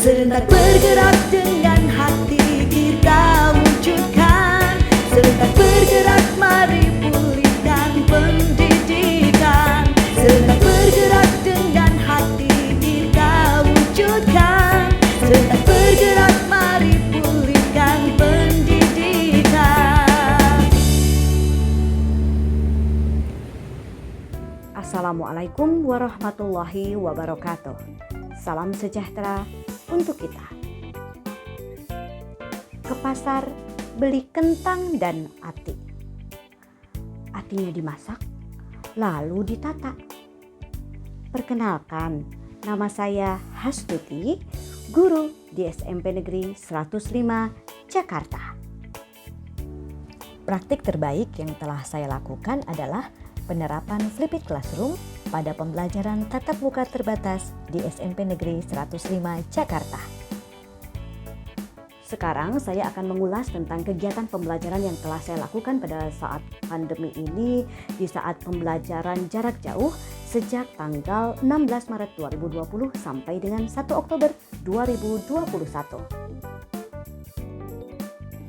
Serentak bergerak dengan hati kita wujudkan. Serentak bergerak mari pulihkan pendidikan. Serentak bergerak dengan hati kita wujudkan. Serentak bergerak mari pulihkan pendidikan. Assalamualaikum warahmatullahi wabarakatuh. Salam sejahtera untuk kita. Ke pasar beli kentang dan ati. Atinya dimasak, lalu ditata. Perkenalkan, nama saya Hastuti, guru di SMP Negeri 105 Jakarta. Praktik terbaik yang telah saya lakukan adalah penerapan flipped classroom pada pembelajaran tatap muka terbatas di SMP Negeri 105 Jakarta. Sekarang saya akan mengulas tentang kegiatan pembelajaran yang telah saya lakukan pada saat pandemi ini di saat pembelajaran jarak jauh sejak tanggal 16 Maret 2020 sampai dengan 1 Oktober 2021.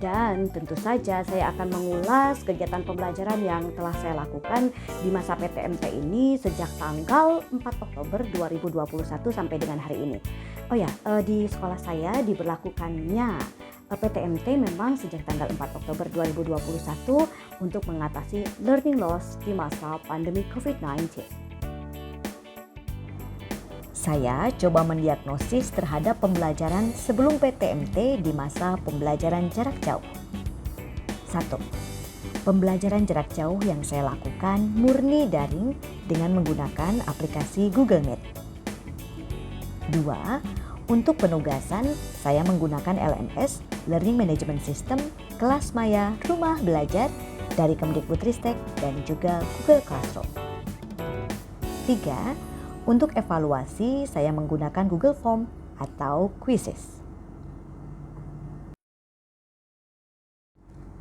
Dan tentu saja saya akan mengulas kegiatan pembelajaran yang telah saya lakukan di masa PTMT ini sejak tanggal 4 Oktober 2021 sampai dengan hari ini. Oh ya, di sekolah saya diberlakukannya PTMT memang sejak tanggal 4 Oktober 2021 untuk mengatasi learning loss di masa pandemi COVID-19. Saya coba mendiagnosis terhadap pembelajaran sebelum PTMT di masa pembelajaran jarak jauh. 1. Pembelajaran jarak jauh yang saya lakukan murni daring dengan menggunakan aplikasi Google Meet. 2. Untuk penugasan, saya menggunakan LMS, Learning Management System, kelas maya rumah belajar dari Kemdikbudristek dan juga Google Classroom. 3. Untuk evaluasi, saya menggunakan Google Form atau Quizzes.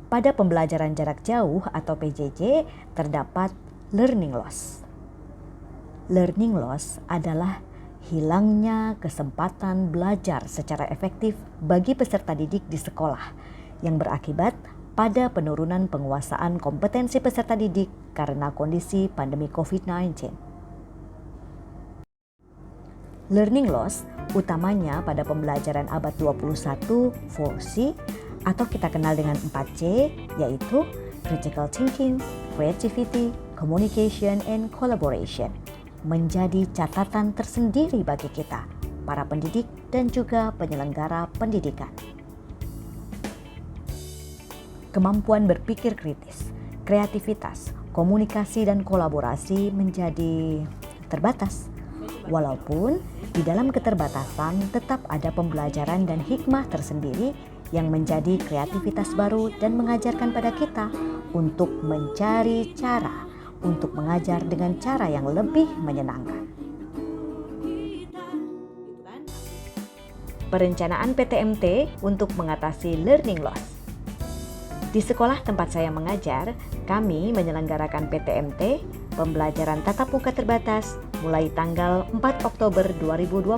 Pada pembelajaran jarak jauh atau PJJ, terdapat learning loss. Learning loss adalah hilangnya kesempatan belajar secara efektif bagi peserta didik di sekolah yang berakibat pada penurunan penguasaan kompetensi peserta didik karena kondisi pandemi COVID-19. Learning loss utamanya pada pembelajaran abad 21 4C atau kita kenal dengan 4C, yaitu critical thinking, creativity, communication, and collaboration, menjadi catatan tersendiri bagi kita, para pendidik dan juga penyelenggara pendidikan. Kemampuan berpikir kritis, kreativitas, komunikasi dan kolaborasi menjadi terbatas. Walaupun di dalam keterbatasan tetap ada pembelajaran dan hikmah tersendiri yang menjadi kreativitas baru dan mengajarkan pada kita untuk mencari cara untuk mengajar dengan cara yang lebih menyenangkan. Perencanaan PTMT untuk mengatasi learning loss. Di sekolah tempat saya mengajar, kami menyelenggarakan PTMT, pembelajaran tatap muka terbatas, mulai tanggal 4 Oktober 2021.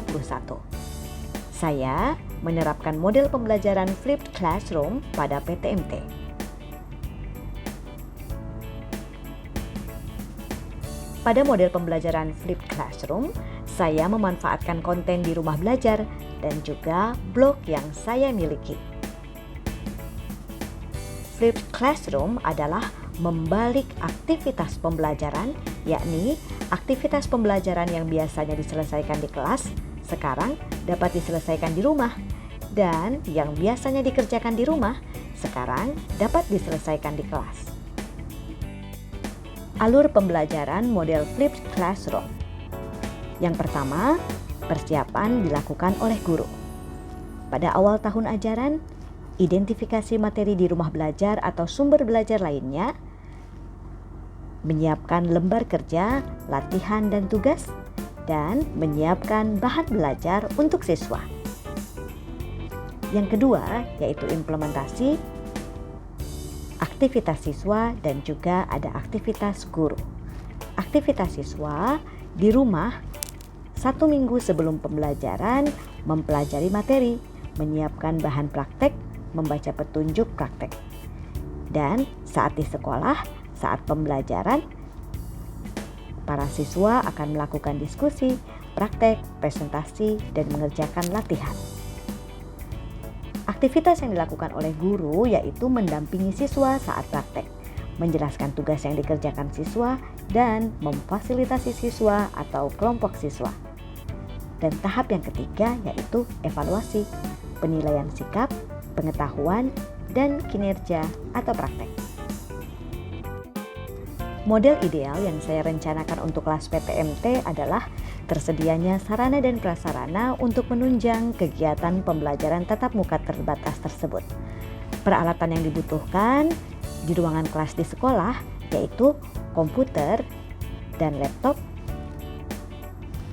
Saya menerapkan model pembelajaran flipped classroom pada PTMT. Pada model pembelajaran flipped classroom, saya memanfaatkan konten di rumah belajar dan juga blog yang saya miliki. Flipped classroom adalah membalik aktivitas pembelajaran, yakni aktivitas pembelajaran yang biasanya diselesaikan di kelas, sekarang dapat diselesaikan di rumah, dan yang biasanya dikerjakan di rumah, sekarang dapat diselesaikan di kelas. Alur pembelajaran model flipped classroom. Yang pertama, persiapan dilakukan oleh guru. Pada awal tahun ajaran, identifikasi materi di rumah belajar atau sumber belajar lainnya, menyiapkan lembar kerja, latihan dan tugas, dan menyiapkan bahan belajar untuk siswa. Yang kedua, yaitu implementasi aktivitas siswa dan juga ada aktivitas guru. Aktivitas siswa di rumah 1 minggu sebelum pembelajaran mempelajari materi, menyiapkan bahan praktek, membaca petunjuk praktek. Dan saat di sekolah, saat pembelajaran, para siswa akan melakukan diskusi, praktek, presentasi, dan mengerjakan latihan. Aktivitas yang dilakukan oleh guru yaitu mendampingi siswa saat praktek, menjelaskan tugas yang dikerjakan siswa, dan memfasilitasi siswa atau kelompok siswa. Dan tahap yang ketiga yaitu evaluasi, penilaian sikap, pengetahuan, dan kinerja atau praktek. Model ideal yang saya rencanakan untuk kelas PTMT adalah tersedianya sarana dan prasarana untuk menunjang kegiatan pembelajaran tatap muka terbatas tersebut. Peralatan yang dibutuhkan di ruangan kelas di sekolah yaitu komputer dan laptop,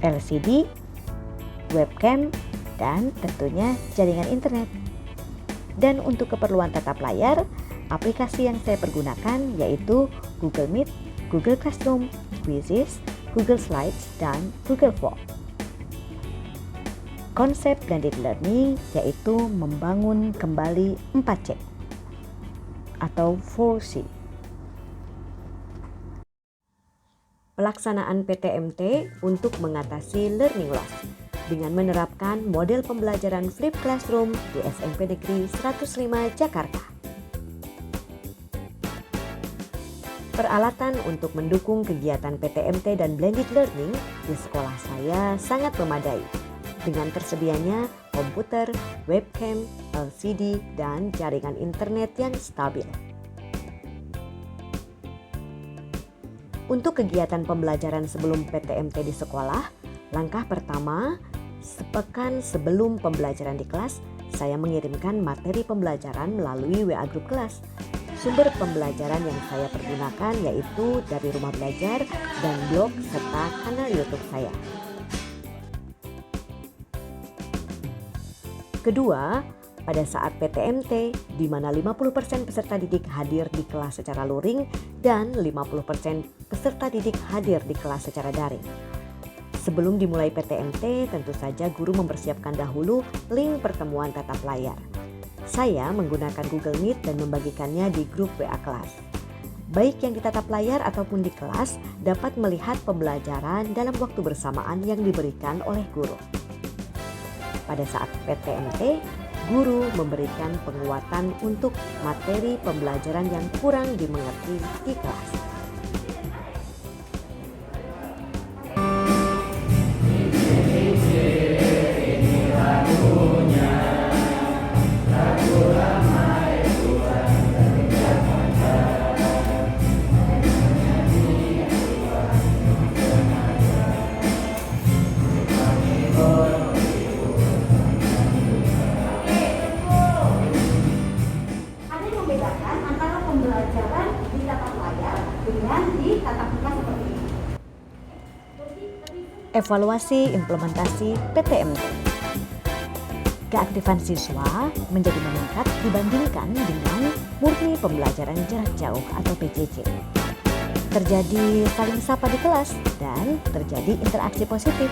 LCD, webcam, dan tentunya jaringan internet. Dan untuk keperluan tatap layar, aplikasi yang saya pergunakan yaitu Google Meet, Google Classroom, Quizzes, Google Slides, dan Google Form. Konsep blended learning yaitu membangun kembali 4C atau 4C. Pelaksanaan PTMT untuk mengatasi learning loss dengan menerapkan model pembelajaran Flipped Classroom di SMP Negeri 105 Jakarta. Peralatan untuk mendukung kegiatan PTMT dan blended learning di sekolah saya sangat memadai dengan tersedianya komputer, webcam, LCD, dan jaringan internet yang stabil. Untuk kegiatan pembelajaran sebelum PTMT di sekolah, langkah pertama, sepekan sebelum pembelajaran di kelas, saya mengirimkan materi pembelajaran melalui WA Group kelas. Sumber pembelajaran yang saya pergunakan yaitu dari rumah belajar dan blog serta kanal YouTube saya. Kedua, pada saat PTMT, di mana 50% peserta didik hadir di kelas secara luring dan 50% peserta didik hadir di kelas secara daring. Sebelum dimulai PTMT, tentu saja guru mempersiapkan dahulu link pertemuan tatap layar. Saya menggunakan Google Meet dan membagikannya di grup WA kelas. Baik yang di tatap layar ataupun di kelas dapat melihat pembelajaran dalam waktu bersamaan yang diberikan oleh guru. Pada saat PTMT, guru memberikan penguatan untuk materi pembelajaran yang kurang dimengerti di kelas. Evaluasi implementasi PTMT. Keaktifan siswa menjadi meningkat dibandingkan dengan murni pembelajaran jarak jauh atau PJJ. Terjadi saling sapa di kelas dan terjadi interaksi positif.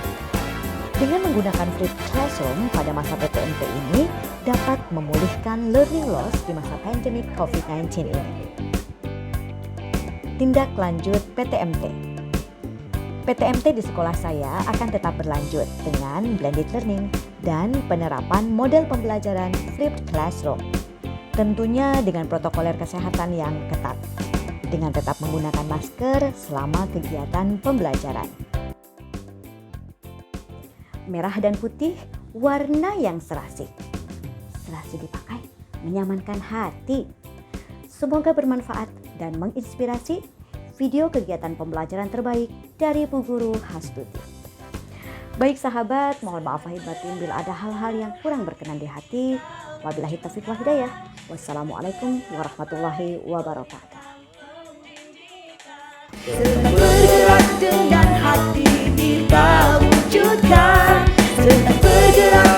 Dengan menggunakan Flipped Classroom pada masa PTMT ini dapat memulihkan learning loss di masa pandemi COVID-19 ini. Tindak lanjut PTMT. PTMT di sekolah saya akan tetap berlanjut dengan blended learning dan penerapan model pembelajaran Flipped Classroom. Tentunya dengan protokoler kesehatan yang ketat, dengan tetap menggunakan masker selama kegiatan pembelajaran. Merah dan putih, warna yang serasi. Serasi dipakai, menyamankan hati. Semoga bermanfaat dan menginspirasi. Video kegiatan pembelajaran terbaik dari Bu Guru Hastuti. Baik sahabat, mohon maaf lahir batin bila ada hal-hal yang kurang berkenan di hati. Wabillahi taufiq wal hidayah. Wassalamualaikum warahmatullahi wabarakatuh. Serta bergerak dengan hati kita wujudkan. Serta bergerak